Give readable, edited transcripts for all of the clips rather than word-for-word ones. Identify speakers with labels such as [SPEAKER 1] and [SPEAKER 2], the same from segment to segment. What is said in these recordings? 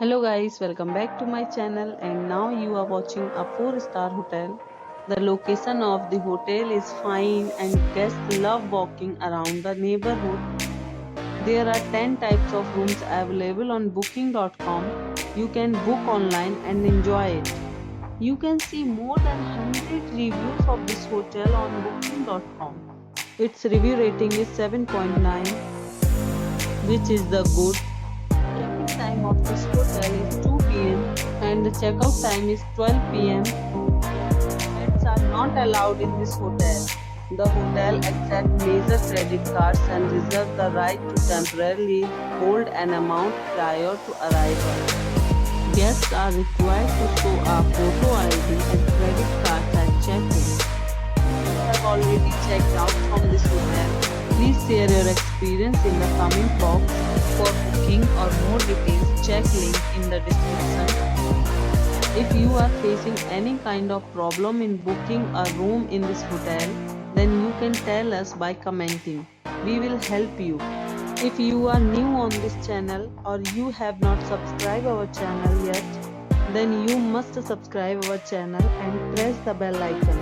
[SPEAKER 1] Hello guys, welcome back to my channel and now you are watching a 4-star hotel. The location of the hotel is fine and guests love walking around the neighborhood. There are 10 types of rooms available on booking.com. You can book online and enjoy it. You can see more than 100 reviews of this hotel on booking.com. Its review rating is 7.9, which is the good. Check-in time of this hotel is 2 p.m. and the checkout time is 12 p.m. Pets are not allowed in this hotel. The hotel accepts major credit cards and reserves the right to temporarily hold an amount prior to arrival. Guests are required to show a photo ID and credit cards at check-in. If you have already checked out from this hotel, please share your experience in the comment box. For booking or more details, check link in the description. If you are facing any kind of problem in booking a room in this hotel, then you can tell us by commenting. We will help you. If you are new on this channel or you have not subscribed our channel yet, then you must subscribe our channel and press the bell icon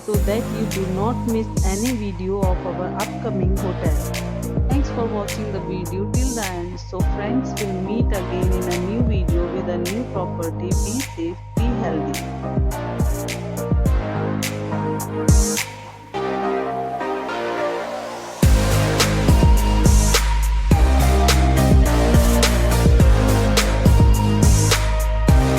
[SPEAKER 1] so that you do not miss any video of our upcoming hotel. Thanks for watching the video till the end. So friends, will meet again in a new video with a new property. Be safe, be healthy.